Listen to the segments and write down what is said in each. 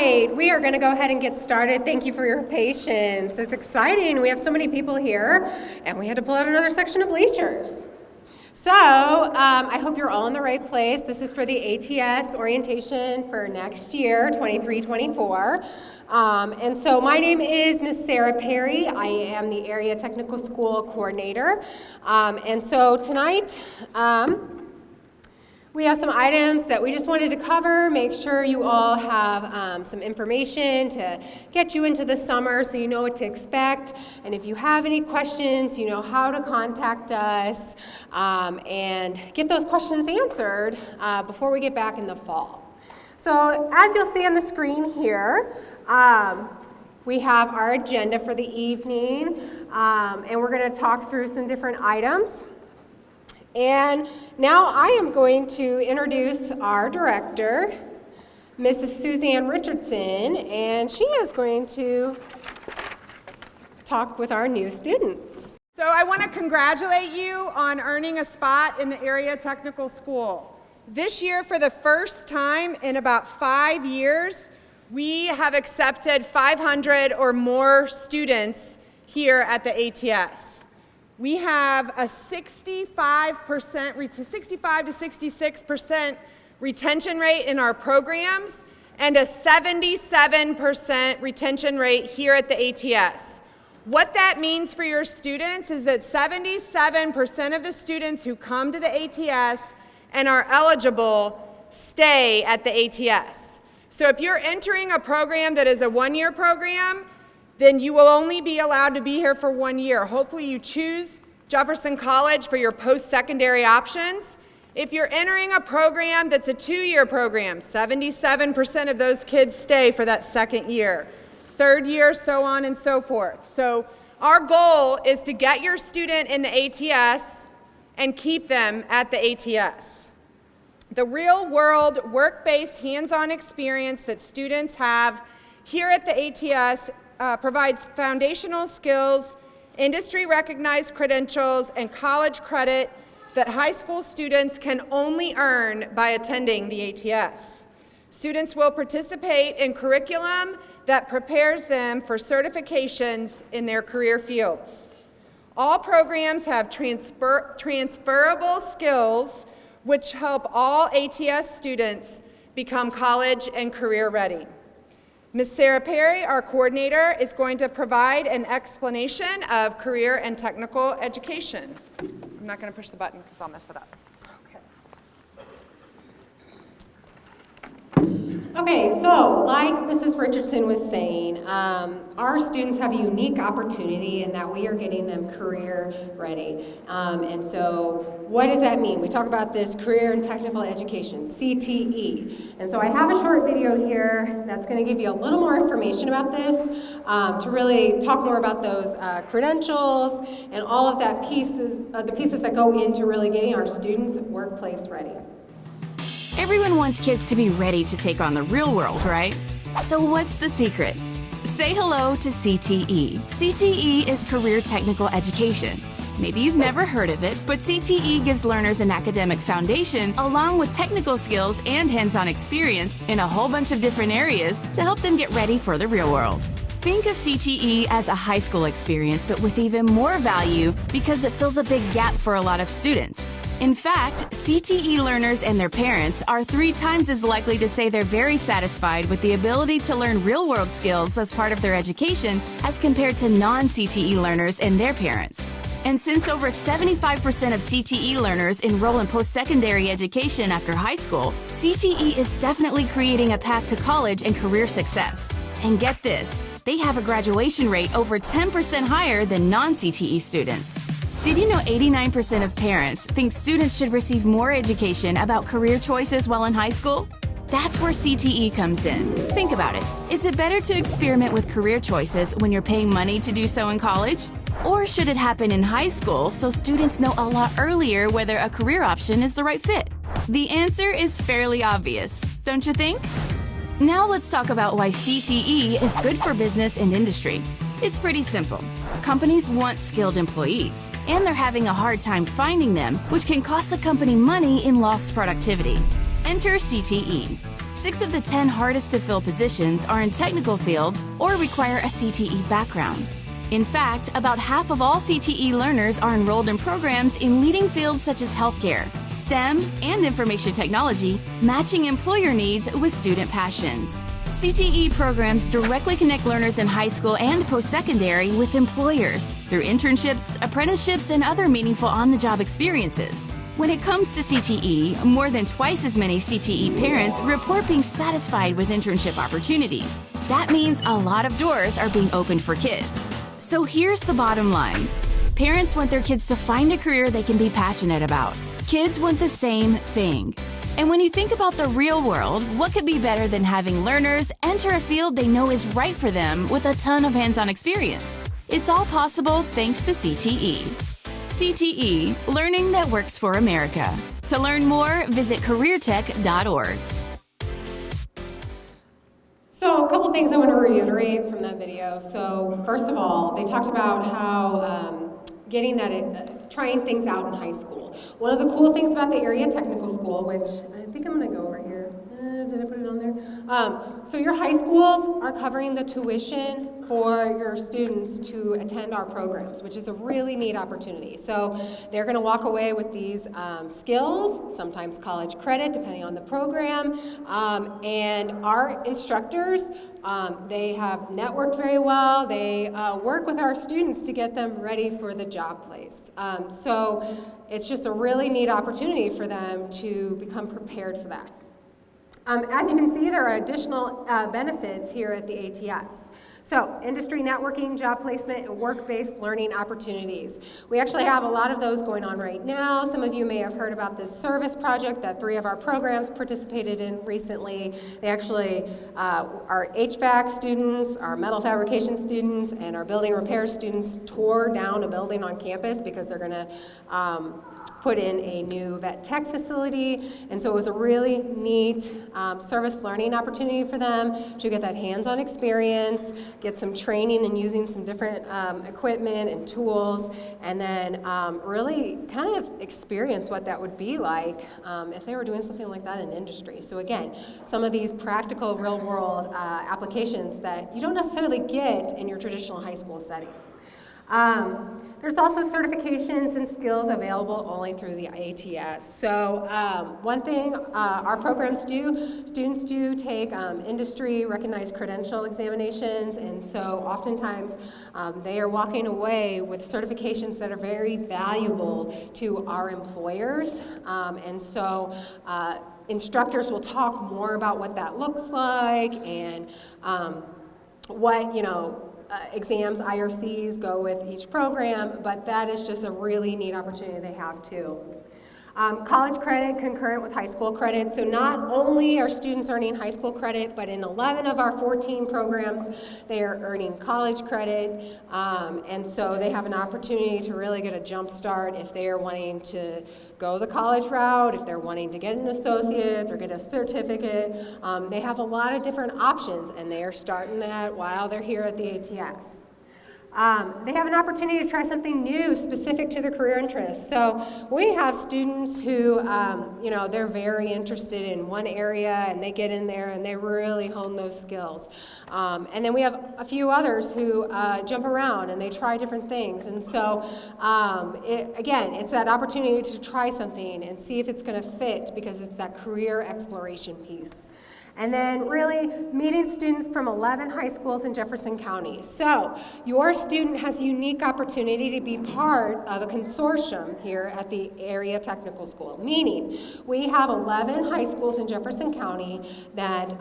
right, we are going to go ahead and get started. Thank you for your patience. It's exciting. We have so many people here, and we had to pull out another section of bleachers. So I hope you're all in the right place. This is for the ATS orientation for next year, 23-24. And so my name is Miss Sarah Perry. I am the Area Technical School Coordinator. And so tonight, we have some items that we just wanted to cover, make sure you all have some information to get you into the summer so you know what to expect. And if you have any questions, you know how to contact us and get those questions answered before we get back in the fall. So as you'll see on the screen here, we have our agenda for the evening, and we're going to talk through some different items. And now I am going to introduce our director, Mrs. Suzanne Richardson, and she is going to talk with our new students. So I want to congratulate you on earning a spot in the Area Technical School. This year, for the first time in about 5 years, we have accepted 500 or more students here at the ATS. We have a 65 to 66% retention rate in our programs and a 77% retention rate here at the ATS. What that means for your students is that 77% of the students who come to the ATS and are eligible stay at the ATS. So if you're entering a program that is a one-year program, then you will only be allowed to be here for 1 year. Hopefully you choose Jefferson College for your post-secondary options. If you're entering a program that's a 2-year program, 77% of those kids stay for that second year. Third year, so on and so forth. So our goal is to get your student in the ATS and keep them at the ATS. The real-world, work-based, hands-on experience that students have here at the ATS provides foundational skills, industry-recognized credentials, and college credit that high school students can only earn by attending the ATS. Students will participate in curriculum that prepares them for certifications in their career fields. All programs have transferable skills which help all ATS students become college and career ready. Ms. Sarah Perry, our coordinator, is going to provide an explanation of career and technical education. I'm not going to push the button because I'll mess it up. Okay, so like Mrs. Richardson was saying, our students have a unique opportunity in that we are getting them career ready. And so what does that mean? We talk about this career and technical education, CTE. And so I have a short video here that's going to give you a little more information about this to really talk more about those credentials and all of that the pieces that go into really getting our students workplace ready. Everyone wants kids to be ready to take on the real world, right? So what's the secret? Say hello to CTE. CTE is Career Technical Education. Maybe you've never heard of it, but CTE gives learners an academic foundation along with technical skills and hands-on experience in a whole bunch of different areas to help them get ready for the real world. Think of CTE as a high school experience, but with even more value because it fills a big gap for a lot of students. In fact, CTE learners and their parents are 3 times as likely to say they're very satisfied with the ability to learn real-world skills as part of their education as compared to non-CTE learners and their parents. And since over 75% of CTE learners enroll in post-secondary education after high school, CTE is definitely creating a path to college and career success. And get this, they have a graduation rate over 10% higher than non-CTE students. Did you know 89% of parents think students should receive more education about career choices while in high school? That's where CTE comes in. Think about it. Is it better to experiment with career choices when you're paying money to do so in college? Or should it happen in high school so students know a lot earlier whether a career option is the right fit? The answer is fairly obvious, don't you think? Now let's talk about why CTE is good for business and industry. It's pretty simple. Companies want skilled employees, and they're having a hard time finding them, which can cost the company money in lost productivity. Enter CTE. 6 of the 10 hardest to fill positions are in technical fields or require a CTE background. In fact, about half of all CTE learners are enrolled in programs in leading fields such as healthcare, STEM, and information technology, matching employer needs with student passions. CTE programs directly connect learners in high school and post-secondary with employers through internships, apprenticeships, and other meaningful on-the-job experiences. When it comes to CTE, more than twice as many CTE parents report being satisfied with internship opportunities. That means a lot of doors are being opened for kids. So here's the bottom line. Parents want their kids to find a career they can be passionate about. Kids want the same thing. And when you think about the real world, what could be better than having learners enter a field they know is right for them with a ton of hands-on experience? It's all possible thanks to CTE. CTE, learning that works for America. To learn more, visit careertech.org. So a couple things I want to reiterate from that video. So first of all, they talked about how trying things out in high school. One of the cool things about the area technical school, which I think I'm going to go over here. Did I put it on there? So your high schools are covering the tuition for your students to attend our programs, which is a really neat opportunity. So they're going to walk away with these skills, sometimes college credit, depending on the program, and our instructors, they have networked very well. They work with our students to get them ready for the job place. So it's just a really neat opportunity for them to become prepared for that. As you can see, there are additional benefits here at the ATS. So, industry networking, job placement, and work-based learning opportunities. We actually have a lot of those going on right now. Some of you may have heard about this service project that 3 of our programs participated in recently. They actually, our HVAC students, our metal fabrication students, and our building repair students tore down a building on campus because they're gonna put in a new vet tech facility, and so it was a really neat service learning opportunity for them to get that hands-on experience, get some training and using some different equipment and tools, and then really kind of experience what that would be like if they were doing something like that in industry. So again, some of these practical real-world applications that you don't necessarily get in your traditional high school setting. There's also certifications and skills available only through the ATS. So one thing our programs do, students do take industry recognized credential examinations, and so oftentimes they are walking away with certifications that are very valuable to our employers. And so instructors will talk more about what that looks like and what, exams, IRCs go with each program, but that is just a really neat opportunity they have too. College credit concurrent with high school credit. So not only are students earning high school credit, but in 11 of our 14 programs, they are earning college credit. And so they have an opportunity to really get a jump start if they are wanting to go the college route, if they're wanting to get an associate's or get a certificate. They have a lot of different options, and they are starting that while they're here at the ATS. They have an opportunity to try something new specific to their career interests. So we have students who, they're very interested in one area and they get in there and they really hone those skills. And then we have a few others who jump around and they try different things. And so, it's that opportunity to try something and see if it's going to fit because it's that career exploration piece. And then really meeting students from 11 high schools in Jefferson County. So your student has a unique opportunity to be part of a consortium here at the area technical school, meaning we have 11 high schools in Jefferson County that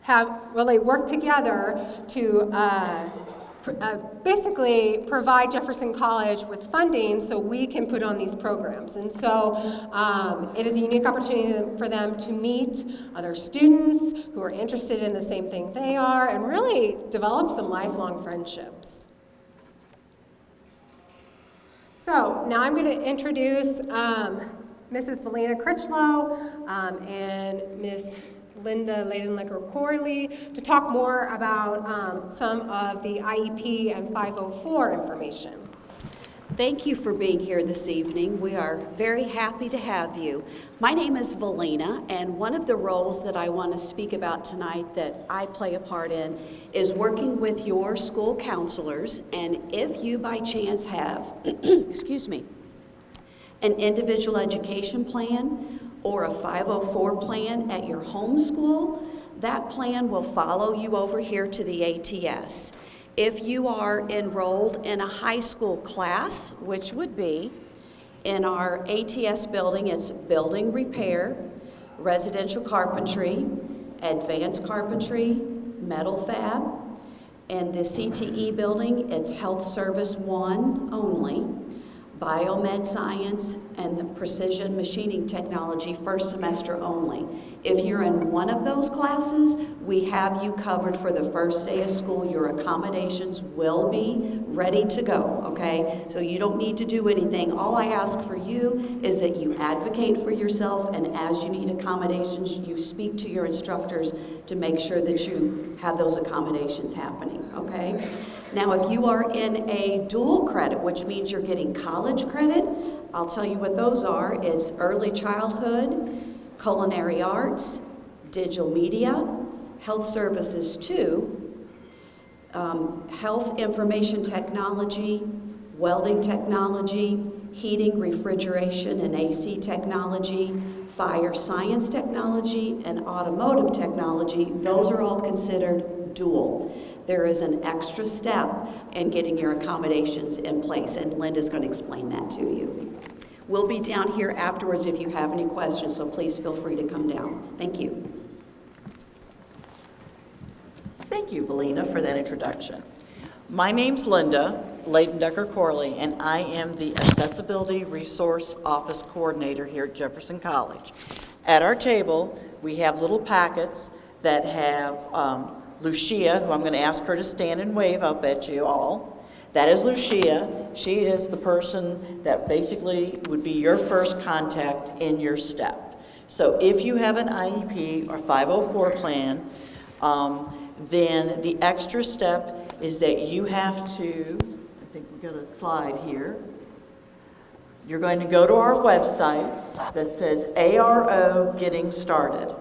have really worked together to basically provide Jefferson College with funding so we can put on these programs. And so it is a unique opportunity for them to meet other students who are interested in the same thing they are and really develop some lifelong friendships. So now I'm going to introduce Mrs. Valina Critchlow and Ms. Linda Leidenlecker-Corley to talk more about some of the IEP and 504 information. Thank you for being here this evening. We are very happy to have you. My name is Valina, and one of the roles that I want to speak about tonight that I play a part in is working with your school counselors. And if you by chance have, excuse me, an individual education plan or a 504 plan at your home school, that plan will follow you over here to the ATS. If you are enrolled in a high school class, which would be in our ATS building, it's building repair, residential carpentry, advanced carpentry, metal fab. In the CTE building, it's health service 1 only, biomed science, and the precision machining technology first semester only. If you're in one of those classes, we have you covered for the first day of school. Your accommodations will be ready to go, okay? So you don't need to do anything. All I ask for you is that you advocate for yourself, and as you need accommodations, you speak to your instructors to make sure that you have those accommodations happening, okay? Now, if you are in a dual credit, which means you're getting college credit, I'll tell you what those are. It's early childhood, culinary arts, digital media, health services 2, health information technology, welding technology, heating, refrigeration, and AC technology, fire science technology, and automotive technology. Those are all considered dual. There is an extra step in getting your accommodations in place, and Linda's going to explain that to you. We'll be down here afterwards if you have any questions, so please feel free to come down. Thank you. Thank you, Valina, for that introduction. My name's Linda Leidendecker-Corley, and I am the Accessibility Resource Office Coordinator here at Jefferson College. At our table, we have little packets that have Lucia, who I'm going to ask her to stand and wave up at you all. That is Lucia. She is the person that basically would be your first contact in your step. So if you have an IEP or 504 plan, then the extra step is that you have to, I think we've got a slide here. You're going to go to our website that says ARO Getting Started.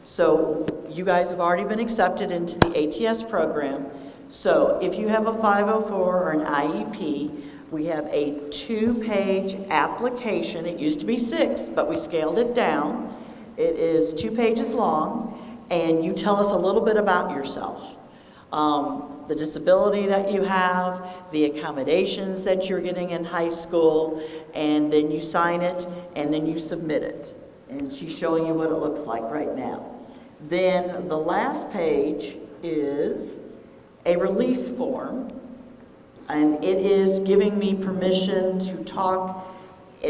So you guys have already been accepted into the ATS program. So if you have a 504 or an IEP, we have a 2-page application. It used to be 6, but we scaled it down. It is 2 pages long, and you tell us a little bit about yourself. The disability that you have, the accommodations that you're getting in high school, and then you sign it, and then you submit it. And she's showing you what it looks like right now. Then the last page is a release form, and it is giving me permission to talk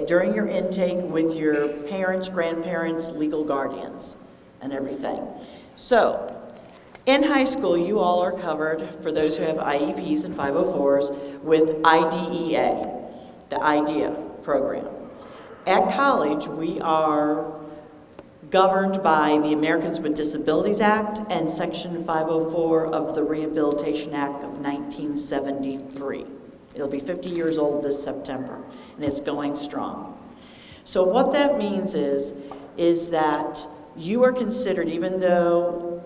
during your intake with your parents, grandparents, legal guardians, and everything. So, in high school, you all are covered, for those who have IEPs and 504s, with IDEA, the IDEA program. At college, we are governed by the Americans with Disabilities Act and Section 504 of the Rehabilitation Act of 1973. It'll be 50 years old this September, and it's going strong. So what that means is that you are considered, even though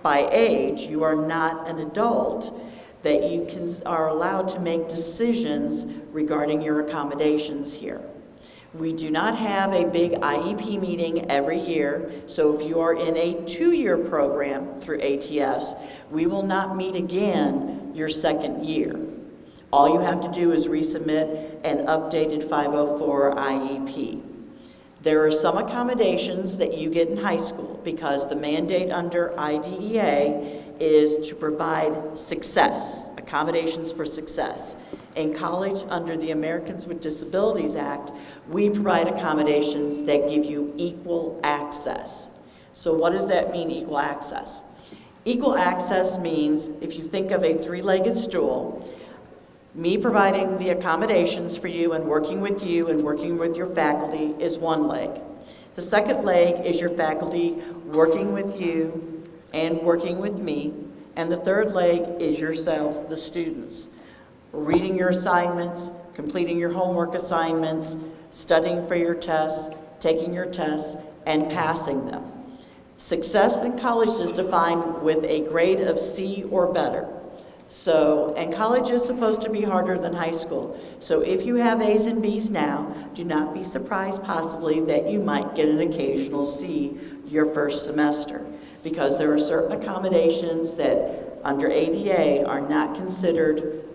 by age you are not an adult, that you are allowed to make decisions regarding your accommodations here. We do not have a big IEP meeting every year, so if you are in a 2-year program through ATS, we will not meet again your 2nd year. All you have to do is resubmit an updated 504 IEP. There are some accommodations that you get in high school because the mandate under IDEA is to provide success, accommodations for success. In college, under the Americans with Disabilities Act, we provide accommodations that give you equal access. So what does that mean, equal access? Equal access means, if you think of a 3-legged stool, me providing the accommodations for you and working with your faculty is one leg. The second leg is your faculty working with you and working with me. And the third leg is yourselves, the students, reading your assignments, completing your homework assignments, studying for your tests, taking your tests, and passing them. Success in college is defined with a grade of C or better. So, and college is supposed to be harder than high school. So if you have A's and B's now, do not be surprised possibly that you might get an occasional C your first semester, because there are certain accommodations that under ADA are not considered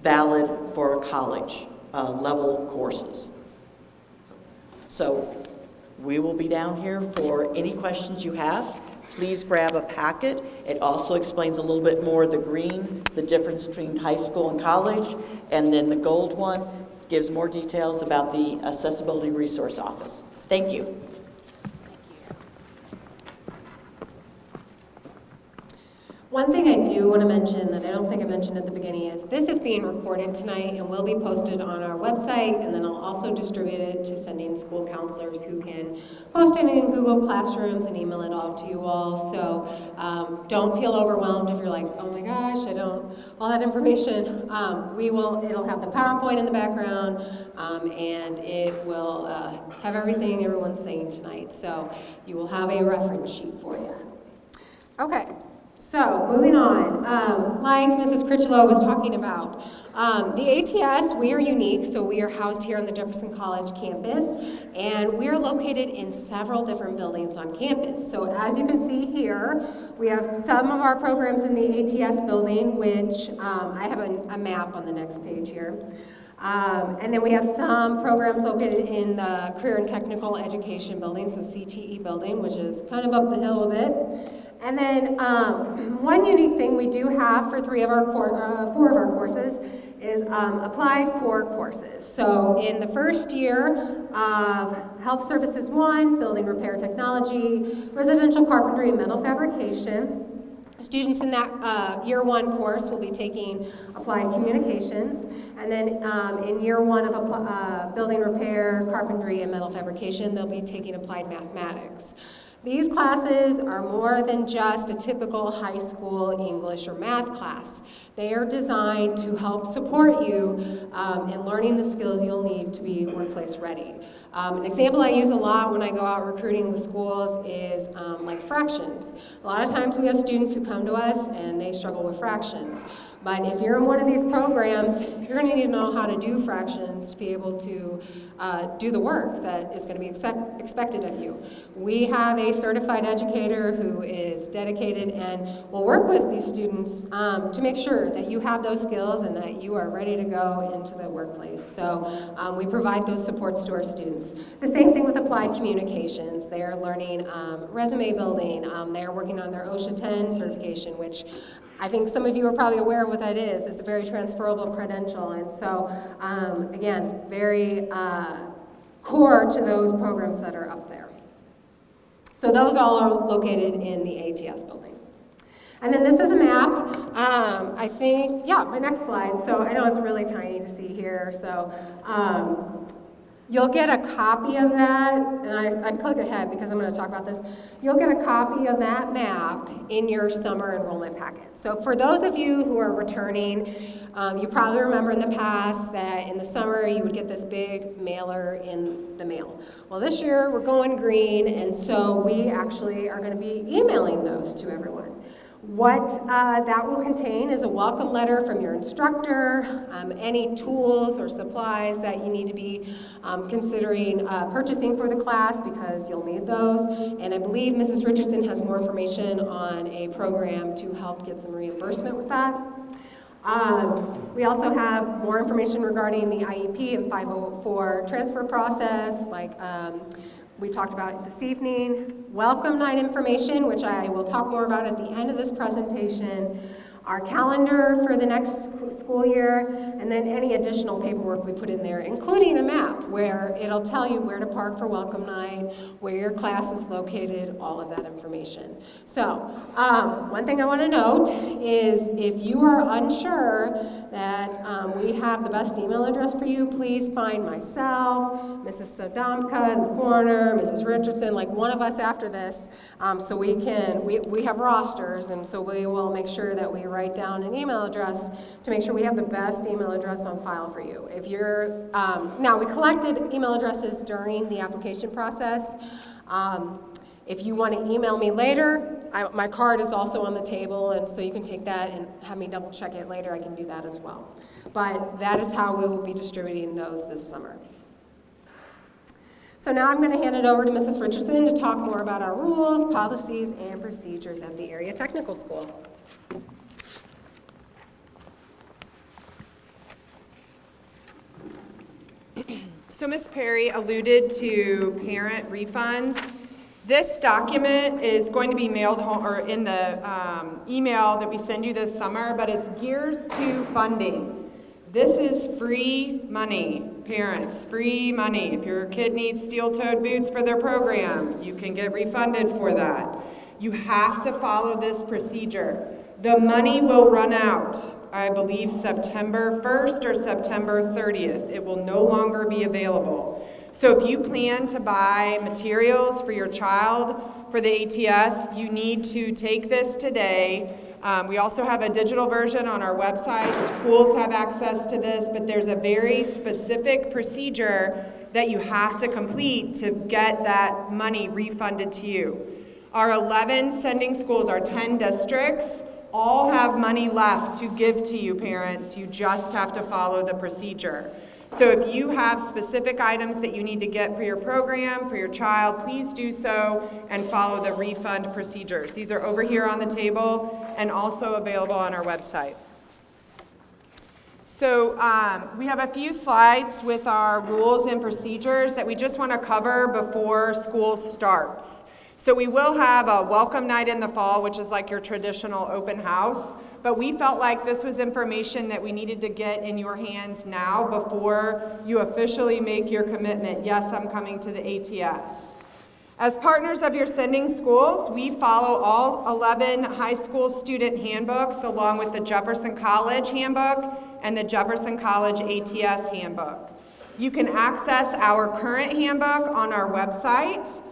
valid for college level courses. So we will be down here for any questions you have. Please grab a packet. It also explains a little bit more the green, the difference between high school and college, and then the gold one gives more details about the Accessibility Resource Office. Thank you. One thing I do want to mention that I don't think I mentioned at the beginning is this is being recorded tonight and will be posted on our website, and then I'll also distribute it to sending school counselors who can post it in Google Classrooms and email it off to you all. So don't feel overwhelmed if you're like, oh my gosh, I don't, all that information. It'll have the PowerPoint in the background, and it will have everything everyone's saying tonight. So you will have a reference sheet for you. Okay. So, moving on, like Mrs. Critchlow was talking about, the ATS, we are unique, so we are housed here on the Jefferson College campus, and we are located in several different buildings on campus. So, as you can see here, we have some of our programs in the ATS building, which I have a map on the next page here. And then we have some programs located in the Career and Technical Education building, so CTE building, which is kind of up the hill a bit. And then one unique thing we do have for four of our courses is applied core courses. So in the first year of Health Services 1, Building Repair Technology, Residential Carpentry and Metal Fabrication, students in that year 1 course will be taking applied communications, and then in year 1 of building repair, carpentry, and metal fabrication, they'll be taking applied mathematics. These classes are more than just a typical high school English or math class. They are designed to help support you in learning the skills you'll need to be workplace ready. An example I use a lot when I go out recruiting with schools is like fractions. A lot of times we have students who come to us and they struggle with fractions. But if you're in one of these programs, you're going to need to know how to do fractions to be able to do the work that is going to be expected of you. We have a certified educator who is dedicated and will work with these students to make sure that you have those skills and that you are ready to go into the workplace. So we provide those supports to our students. The same thing with applied communications. They are learning resume building. They are working on their OSHA 10 certification, which I think some of you are probably aware of what that is. It's a very transferable credential, and so, again, very core to those programs that are up there. So those all are located in the ATS building. And then this is a map. I think, yeah, my next slide. So I know it's really tiny to see here, so you'll get a copy of that, and I click ahead because I'm going to talk about this. You'll get a copy of that map in your summer enrollment packet. So for those of you who are returning, you probably remember in the past that in the summer you would get this big mailer in the mail. Well, this year we're going green, and so we actually are going to be emailing those to everyone. What that will contain is a welcome letter from your instructor, any tools or supplies that you need to be considering purchasing for the class because you'll need those. And I believe Mrs. Richardson has more information on a program to help get some reimbursement with that. We also have more information regarding the IEP and 504 transfer process, like we talked about this evening. Welcome night information, which I will talk more about at the end of this presentation. Our calendar for the next school year, and then any additional paperwork we put in there, including a map where it'll tell you where to park for welcome night, where your class is located, all of that information. So, one thing I want to note is if you are unsure that we have the best email address for you, please find myself, Mrs. Sodomka in the corner, Mrs. Richardson, like one of us after this, so we have rosters, and so we will make sure that we write down an email address to make sure we have the best email address on file for you. If you're, now we collected email addresses during the application process. If you want to email me later, my card is also on the table, and so you can take that and have me double check it later. I can do that as well. But that is how we will be distributing those this summer. So now I'm going to hand it over to Mrs. Richardson to talk more about our rules, policies, and procedures at the Area Technical School. So Ms. Perry alluded to parent refunds. This document is going to be mailed home, or in the email that we send you this summer, but it's gears to funding. This is free money, parents, free money. If your kid needs steel-toed boots for their program, you can get refunded for that. You have to follow this procedure. The money will run out, I believe, September 1st or September 30th. It will no longer be available. So if you plan to buy materials for your child for the ATS, you need to take this today. We also have a digital version on our website. Your schools have access to this, but there's a very specific procedure that you have to complete to get that money refunded to you. Our 11 sending schools, our 10 districts, all have money left to give to you, parents. You just have to follow the procedure. So if you have specific items that you need to get for your program, for your child, please do so and follow the refund procedures. These are over here on the table and also available on our website. So we have a few slides with our rules and procedures that we just want to cover before school starts. So we will have a welcome night in the fall, which is like your traditional open house. But we felt like this was information that we needed to get in your hands now before you officially make your commitment. Yes, I'm coming to the ATS. As partners of your sending schools, we follow all 11 high school student handbooks along with the Jefferson College handbook and the Jefferson College ATS handbook. You can access our current handbook on our website.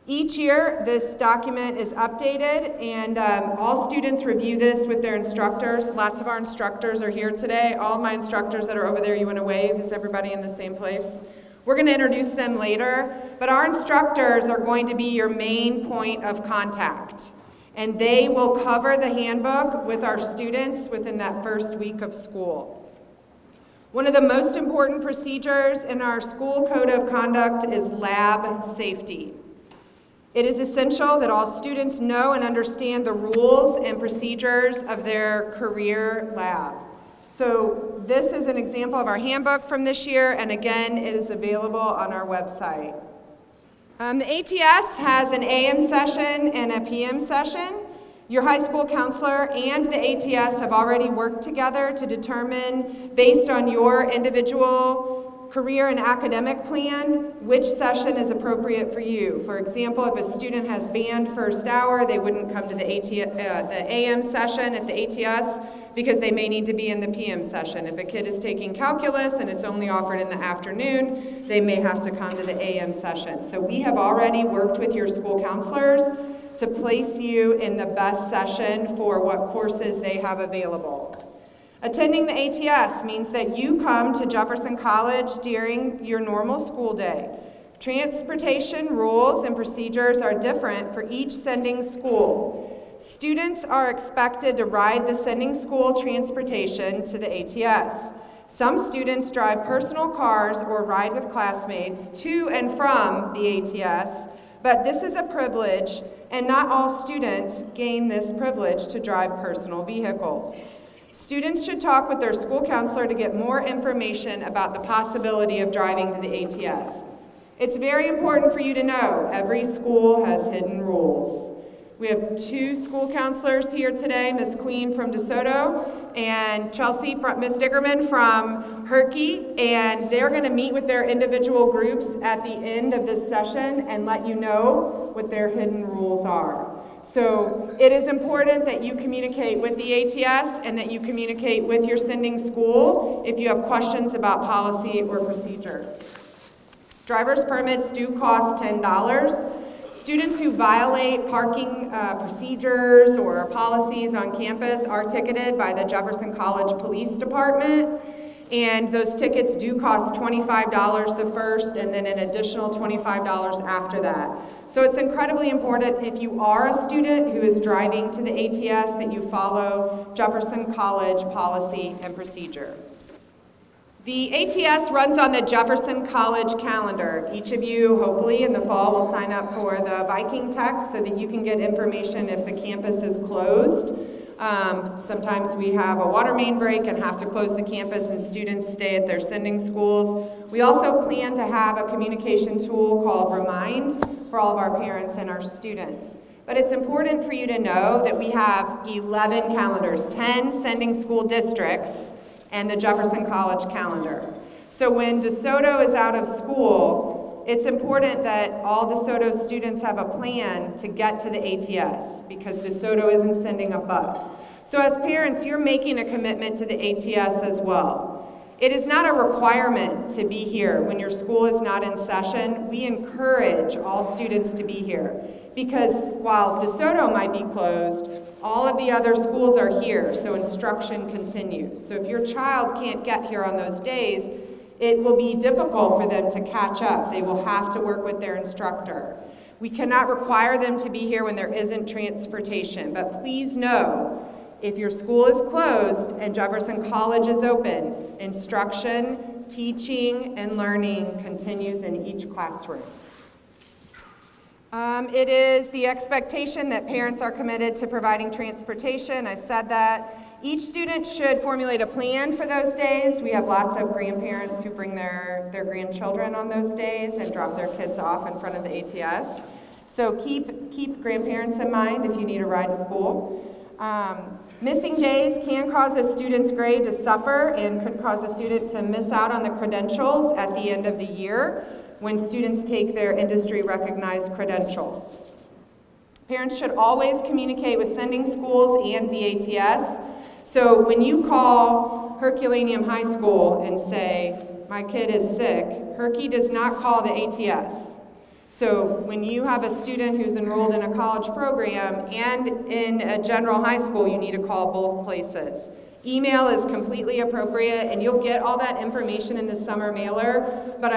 Each year, this document is updated, and all students review this with their instructors. Lots of our instructors are here today. All my instructors that are over there, you want to wave? Is everybody in the same place? We're going to introduce them later, but our instructors are going to be your main point of contact, and they will cover the handbook with our students within that first week of school. One of the most important procedures in our school code of conduct is lab safety. It is essential that all students know and understand the rules and procedures of their career lab. So this is an example of our handbook from this year, and again, it is available on our website. The ATS has an AM session and a PM session. Your high school counselor and the ATS have already worked together to determine, based on your individual career and academic plan, which session is appropriate for you. For example, if a student has band first hour, they wouldn't come to the AM session at the ATS because they may need to be in the PM session. If a kid is taking calculus and it's only offered in the afternoon, they may have to come to the AM session. So we have already worked with your school counselors to place you in the best session for what courses they have available. Attending the ATS means that you come to Jefferson College during your normal school day. Transportation rules and procedures are different for each sending school. Students are expected to ride the sending school transportation to the ATS. Some students drive personal cars or ride with classmates to and from the ATS, but this is a privilege, and not all students gain this privilege to drive personal vehicles. Students should talk with their school counselor to get more information about the possibility of driving to the ATS. It's very important for you to know every school has hidden rules. We have 2 school counselors here today, Ms. Queen from DeSoto and Ms. Dickerman from Herky, and they're going to meet with their individual groups at the end of this session and let you know what their hidden rules are. So it is important that you communicate with the ATS and that you communicate with your sending school if you have questions about policy or procedure. Driver's permits do cost $10. Students who violate parking procedures or policies on campus are ticketed by the Jefferson College Police Department, and those tickets do cost $25 the first and then an additional $25 after that. So it's incredibly important if you are a student who is driving to the ATS that you follow Jefferson College policy and procedure. The ATS runs on the Jefferson College calendar. Each of you, hopefully in the fall, will sign up for the Viking text so that you can get information if the campus is closed. Sometimes we have a water main break and have to close the campus and students stay at their sending schools. We also plan to have a communication tool called Remind for all of our parents and our students. But it's important for you to know that we have 11 calendars, 10 sending school districts, and the Jefferson College calendar. So when DeSoto is out of school, it's important that all DeSoto students have a plan to get to the ATS because DeSoto isn't sending a bus. So as parents, you're making a commitment to the ATS as well. It is not a requirement to be here when your school is not in session. We encourage all students to be here because while DeSoto might be closed, all of the other schools are here, so instruction continues. So if your child can't get here on those days, it will be difficult for them to catch up. They will have to work with their instructor. We cannot require them to be here when there isn't transportation, but please know, if your school is closed and Jefferson College is open, instruction, teaching, and learning continues in each classroom. It is the expectation that parents are committed to providing transportation. I said that. Each student should formulate a plan for those days. We have lots of grandparents who bring their grandchildren on those days and drop their kids off in front of the ATS. So keep grandparents in mind if you need a ride to school. Missing days can cause a student's grade to suffer and could cause a student to miss out on the credentials at the end of the year when students take their industry-recognized credentials. Parents should always communicate with sending schools and the ATS. So when you call Herculaneum High School and say, my kid is sick, Herky does not call the ATS. So when you have a student who's enrolled in a college program and in a general high school, you need to call both places. Email is completely appropriate, and you'll get all that information in the summer emailer, but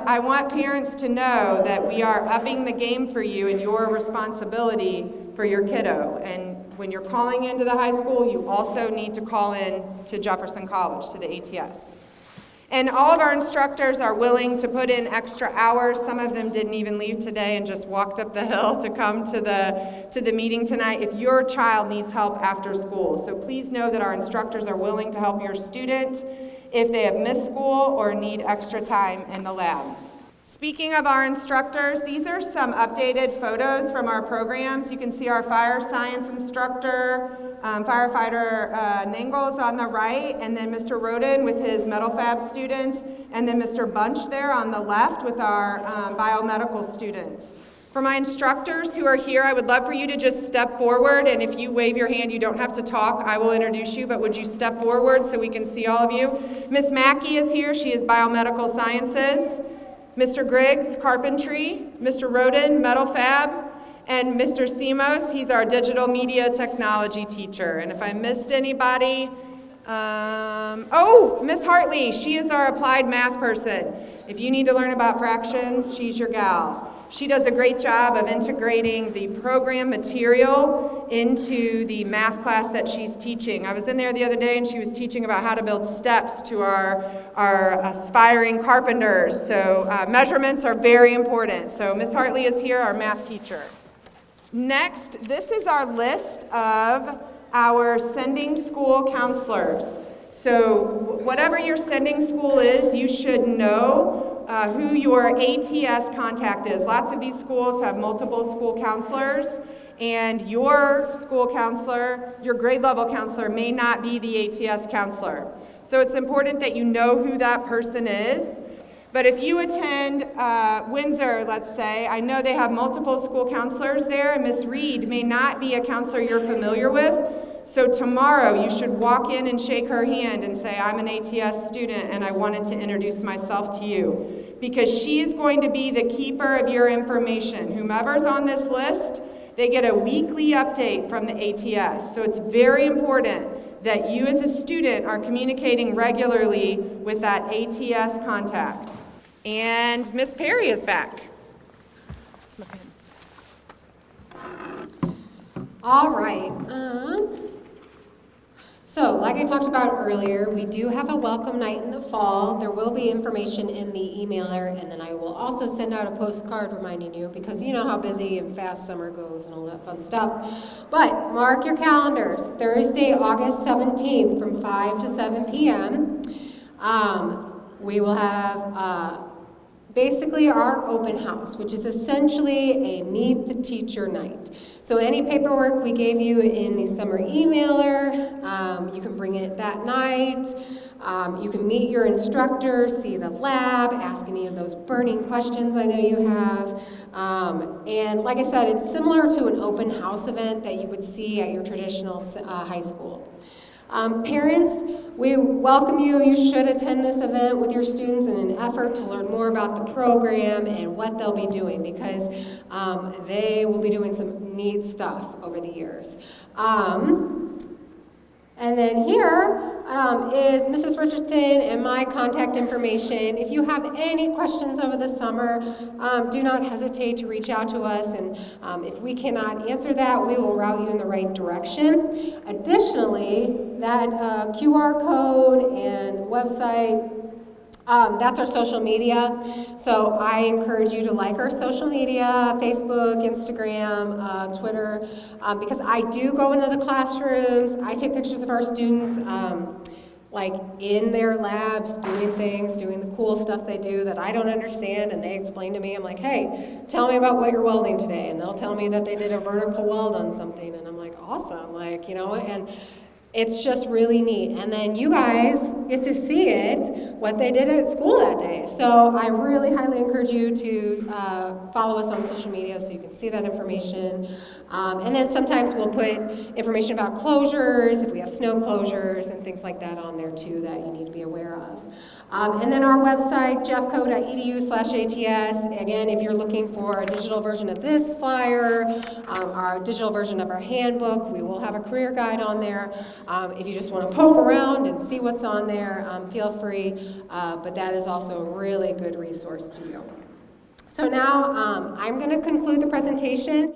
I want parents to know that we are upping the game for you and your responsibility for your kiddo. And when you're calling into the high school, you also need to call in to Jefferson College, to the ATS. And all of our instructors are willing to put in extra hours. Some of them didn't even leave today and just walked up the hill to come to the meeting tonight if your child needs help after school. So please know that our instructors are willing to help your student if they have missed school or need extra time in the lab. Speaking of our instructors, these are some updated photos from our programs. You can see our fire science instructor, firefighter Nangles on the right, and then Mr. Roden with his metal fab students, and then Mr. Bunch there on the left with our biomedical students. For my instructors who are here, I would love for you to just step forward, and if you wave your hand, you don't have to talk. I will introduce you, but would you step forward so we can see all of you? Miss Mackey is here. She is biomedical sciences. Mr. Griggs, carpentry. Mr. Roden, metal fab. And Mr. Simos, he's our digital media technology teacher. And if I missed anybody, Miss Hartley, she is our applied math person. If you need to learn about fractions, she's your gal. She does a great job of integrating the program material into the math class that she's teaching. I was in there the other day and she was teaching about how to build steps to our aspiring carpenters. So measurements are very important. So Miss Hartley is here, our math teacher. Next, this is our list of our sending school counselors. So whatever your sending school is, you should know who your ATS contact is. Lots of these schools have multiple school counselors, and your school counselor, your grade level counselor, may not be the ATS counselor. So it's important that you know who that person is. But if you attend Windsor, let's say, I know they have multiple school counselors there, and Miss Reed may not be a counselor you're familiar with. So tomorrow you should walk in and shake her hand and say, I'm an ATS student and I wanted to introduce myself to you. because she is going to be the keeper of your information. Whomever's on this list, they get a weekly update from the ATS. So it's very important that you as a student are communicating regularly with that ATS contact. And Miss Perry is back. That's my pen. All right. So, like I talked about earlier, we do have a welcome night in the fall. There will be information in the emailer, and then I will also send out a postcard reminding you, because you know how busy and fast summer goes and all that fun stuff. But mark your calendars. Thursday, August 17th from 5 to 7 p.m. We will have basically our open house, which is essentially a meet the teacher night. So any paperwork we gave you in the summer emailer, you can bring it that night. You can meet your instructor, see the lab, ask any of those burning questions I know you have. And like I said, it's similar to an open house event that you would see at your traditional high school. Parents, we welcome you. You should attend this event with your students in an effort to learn more about the program and what they'll be doing, because they will be doing some neat stuff over the years. And then here is Mrs. Richardson and my contact information. If you have any questions over the summer, do not hesitate to reach out to us, and if we cannot answer that, we will route you in the right direction. Additionally, that QR code and website, that's our social media. So I encourage you to like our social media, Facebook, Instagram, Twitter, because I do go into the classrooms. I take pictures of our students like in their labs, doing things, doing the cool stuff they do that I don't understand, and they explain to me. I'm like, hey, tell me about what you're welding today, and they'll tell me that they did a vertical weld on something, and I'm like, awesome, like, you know, and it's just really neat. And then you guys get to see it, what they did at school that day. So I really highly encourage you to follow us on social media so you can see that information. And then sometimes we'll put information about closures, if we have snow closures and things like that on there too that you need to be aware of. And then our website, jeffco.edu/ATS. Again, if you're looking for a digital version of this flyer, our digital version of our handbook, we will have a career guide on there. If you just want to poke around and see what's on there, feel free, but that is also a really good resource to you. So now I'm going to conclude the presentation.